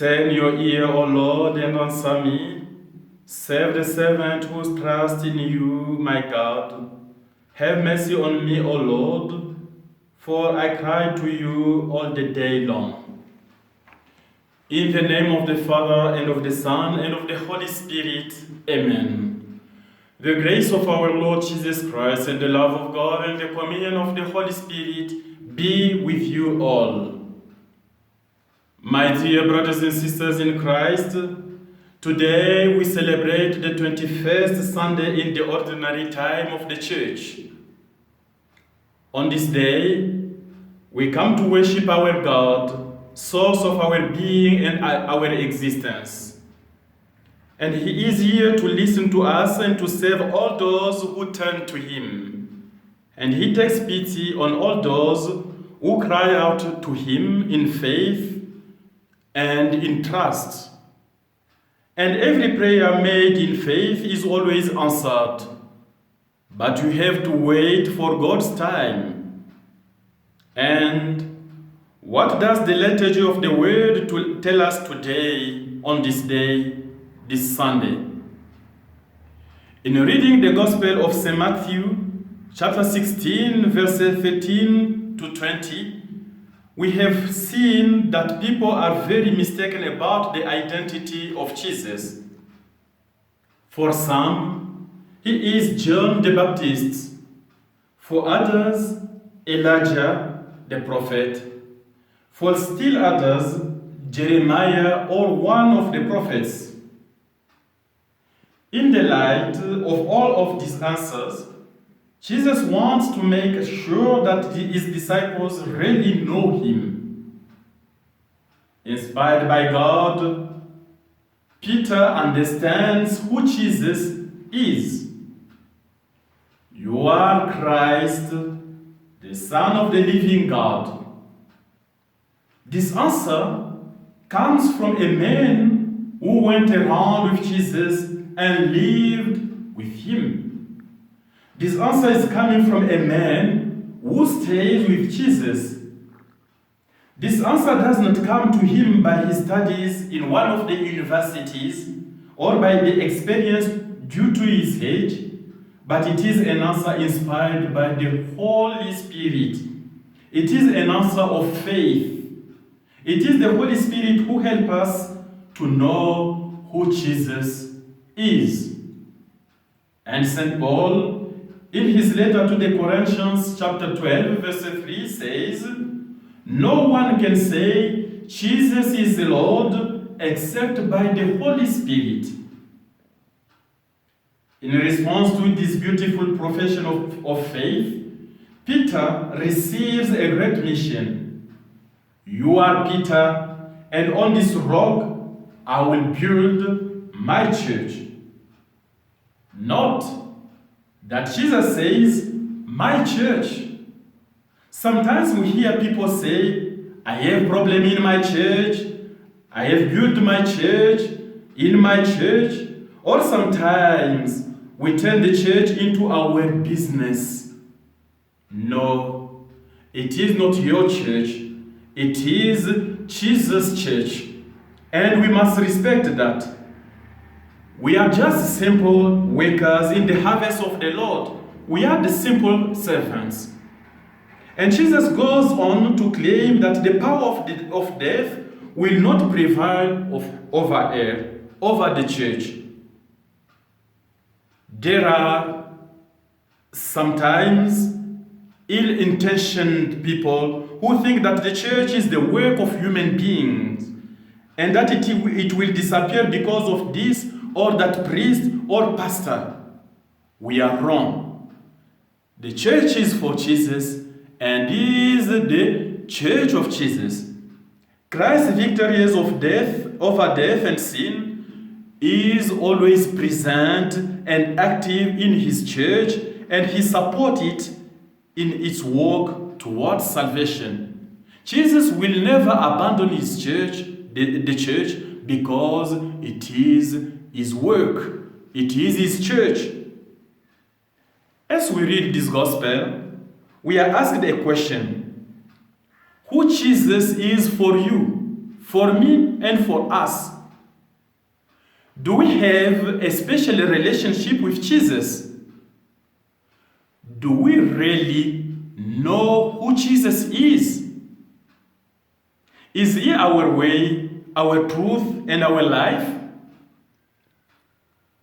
Turn your ear, O Lord, and answer me. Save the servant who trusts in you, my God. Have mercy on me, O Lord, for I cry to you all the day long. In the name of the Father, and of the Son, and of the Holy Spirit, Amen. The grace of our Lord Jesus Christ, and the love of God, and the communion of the Holy Spirit be with you all. My dear brothers and sisters in Christ, today we celebrate the 21st Sunday in the ordinary time of the Church. On this day, we come to worship our God, source of our being and our existence. And He is here to listen to us and to save all those who turn to Him. And He takes pity on all those who cry out to Him in faith and in trust. And every prayer made in faith is always answered. But you have to wait for God's time. And what does the liturgy of the Word tell us today, on this day, this Sunday? In reading the Gospel of St. Matthew, chapter 16, verses 13 to 20, we have seen that people are very mistaken about the identity of Jesus. For some, He is John the Baptist. For others, Elijah the prophet. For still others, Jeremiah or one of the prophets. In the light of all of these answers, Jesus wants to make sure that His disciples really know Him. Inspired by God, Peter understands who Jesus is. You are Christ, the Son of the living God. This answer comes from a man who went around with Jesus and lived with Him. This answer is coming from a man who stays with Jesus. This answer does not come to him by his studies in one of the universities or by the experience due to his age, but it is an answer inspired by the Holy Spirit. It is an answer of faith. It is the Holy Spirit who helps us to know who Jesus is. And St. Paul, in his letter to the Corinthians, chapter 12, verse 3, says, "No one can say Jesus is the Lord except by the Holy Spirit." In response to this beautiful profession of faith, Peter receives a great mission. You are Peter, and on this rock I will build my church. Note that Jesus says, my church. Sometimes we hear people say, I have problem in my church, I have built my church, in my church, or sometimes we turn the church into our business. No, it is not your church, it is Jesus' church, and we must respect that. We are just simple workers in the harvest of the Lord. We are the simple servants. And Jesus goes on to claim that the power of death will not prevail over the church. There are sometimes ill-intentioned people who think that the church is the work of human beings and that it will disappear because of this or that priest or pastor. We are wrong. The church is for Jesus and is the church of Jesus. Christ's victories of death over death and sin is always present and active in His church, and He supports it in its work towards salvation. Jesus will never abandon His church, the church, because it is His work. It is His church. As we read this gospel, we are asked a question. Who Jesus is for you, for me and for us. Do we have a special relationship with Jesus? Do we really know who Jesus is? Is he our way, our truth, and our life?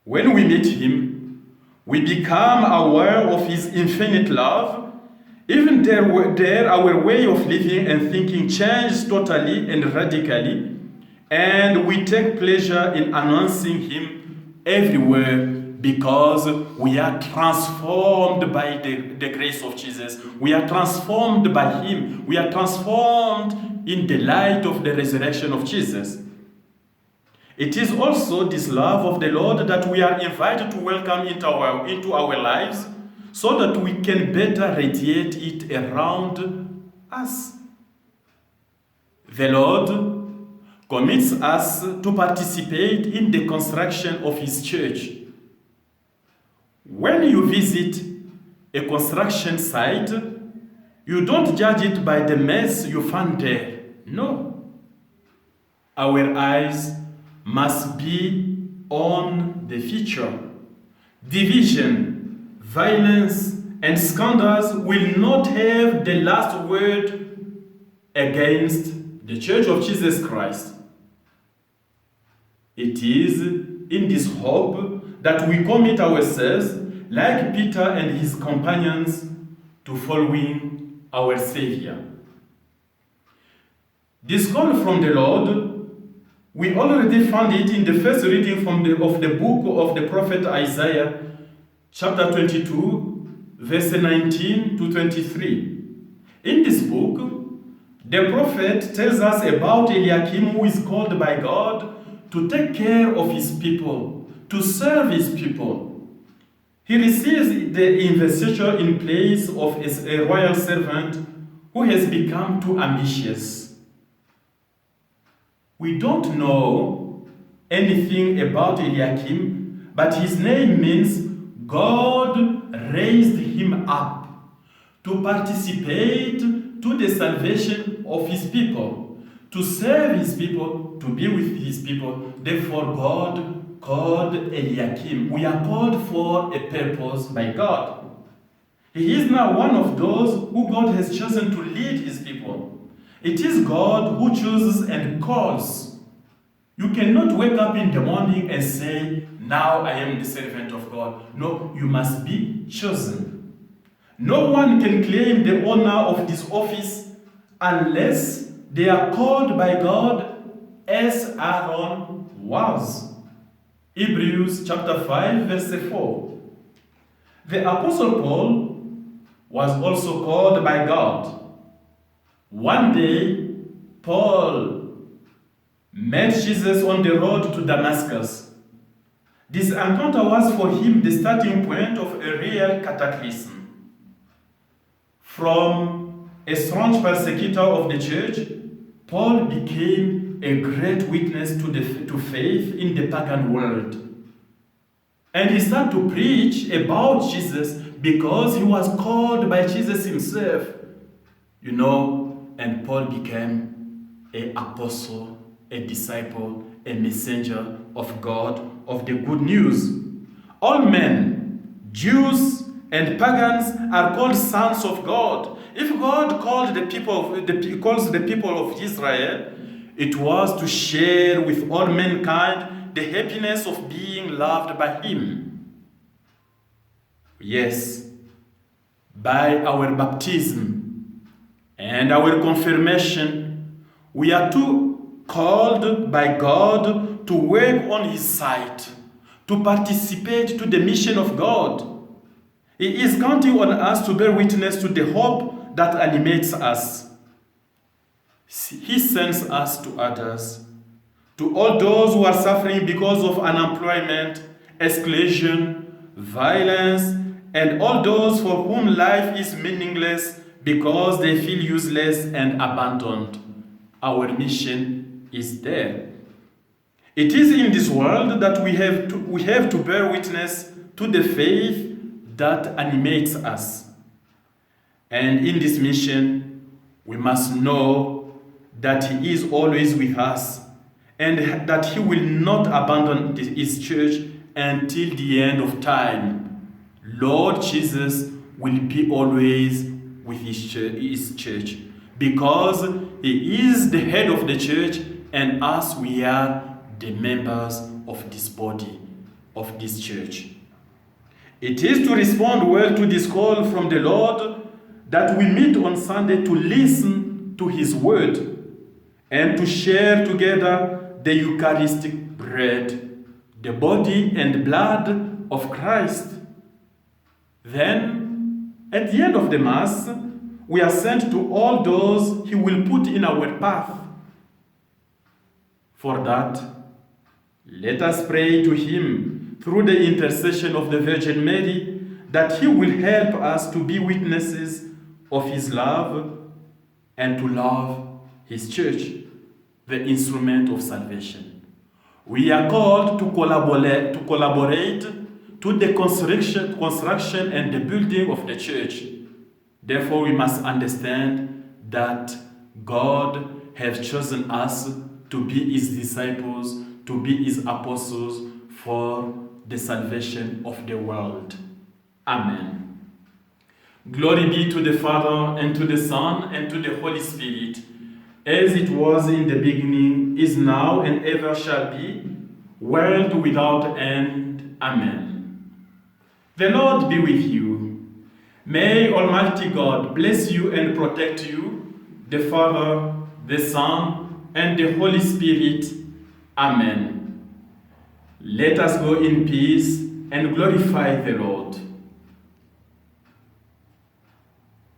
When we meet him, we become aware of his infinite love. Even there our way of living and thinking changes totally and radically, and we take pleasure in announcing him everywhere because we are transformed by the grace of Jesus. We are transformed by him. We are transformed in the light of the resurrection of Jesus. It is also this love of the Lord that we are invited to welcome into our lives, so that we can better radiate it around us. The Lord commits us to participate in the construction of his church. When you visit a construction site, you don't judge it by the mess you find there. No. Our eyes must be on the future. Division, violence, and scandals will not have the last word against the Church of Jesus Christ. It is in this hope that we commit ourselves, like Peter and his companions, to following our Savior. This call from the Lord, we already found it in the first reading of the book of the prophet Isaiah, chapter 22, verse 19 to 23. In this book, the prophet tells us about Eliakim, who is called by God to take care of his people, to serve his people. He receives the investiture in place of a royal servant who has become too ambitious. We don't know anything about Eliakim, but his name means God raised him up to participate to the salvation of his people, to serve his people, to be with his people. Therefore, God called Eliakim. We are called for a purpose by God. He is now one of those who God has chosen to lead his people. It is God who chooses and calls. You cannot wake up in the morning and say, now I am the servant of God. No, you must be chosen. No one can claim the honor of this office unless they are called by God as Aaron was. Hebrews chapter 5 verse 4. The Apostle Paul was also called by God. One day, Paul met Jesus on the road to Damascus. This encounter was for him the starting point of a real cataclysm. From a staunch persecutor of the church, Paul became a great witness to faith in the pagan world. And he started to preach about Jesus because he was called by Jesus himself. And Paul became an apostle, a disciple, a messenger of God, of the good news. All men, Jews and pagans, are called sons of God. If God called calls the people of Israel, it was to share with all mankind the happiness of being loved by him. Yes, by our baptism and our confirmation, we are too called by God to work on his side, to participate to the mission of God. He is counting on us to bear witness to the hope that animates us. He sends us to others, to all those who are suffering because of unemployment, exclusion, violence, and all those for whom life is meaningless because they feel useless and abandoned. Our mission is there. It is in this world that we have to bear witness to the faith that animates us. And in this mission, we must know that He is always with us and that He will not abandon His church until the end of time. Lord Jesus will be always with His church because He is the head of the church and us, we are the members of this body, of this church. It is to respond well to this call from the Lord that we meet on Sunday to listen to His word and to share together the Eucharistic bread, the body and blood of Christ. Then, at the end of the Mass, we are sent to all those He will put in our path. For that, let us pray to Him through the intercession of the Virgin Mary that He will help us to be witnesses of His love and to love His church, the instrument of salvation. We are called to collaborate to the construction and the building of the church. Therefore, we must understand that God has chosen us to be His disciples, to be His apostles for the salvation of the world. Amen. Glory be to the Father, and to the Son, and to the Holy Spirit, as it was in the beginning, is now, and ever shall be, world without end. Amen. The Lord be with you. May Almighty God bless you and protect you, the Father, the Son, and the Holy Spirit. Amen. Let us go in peace and glorify the Lord.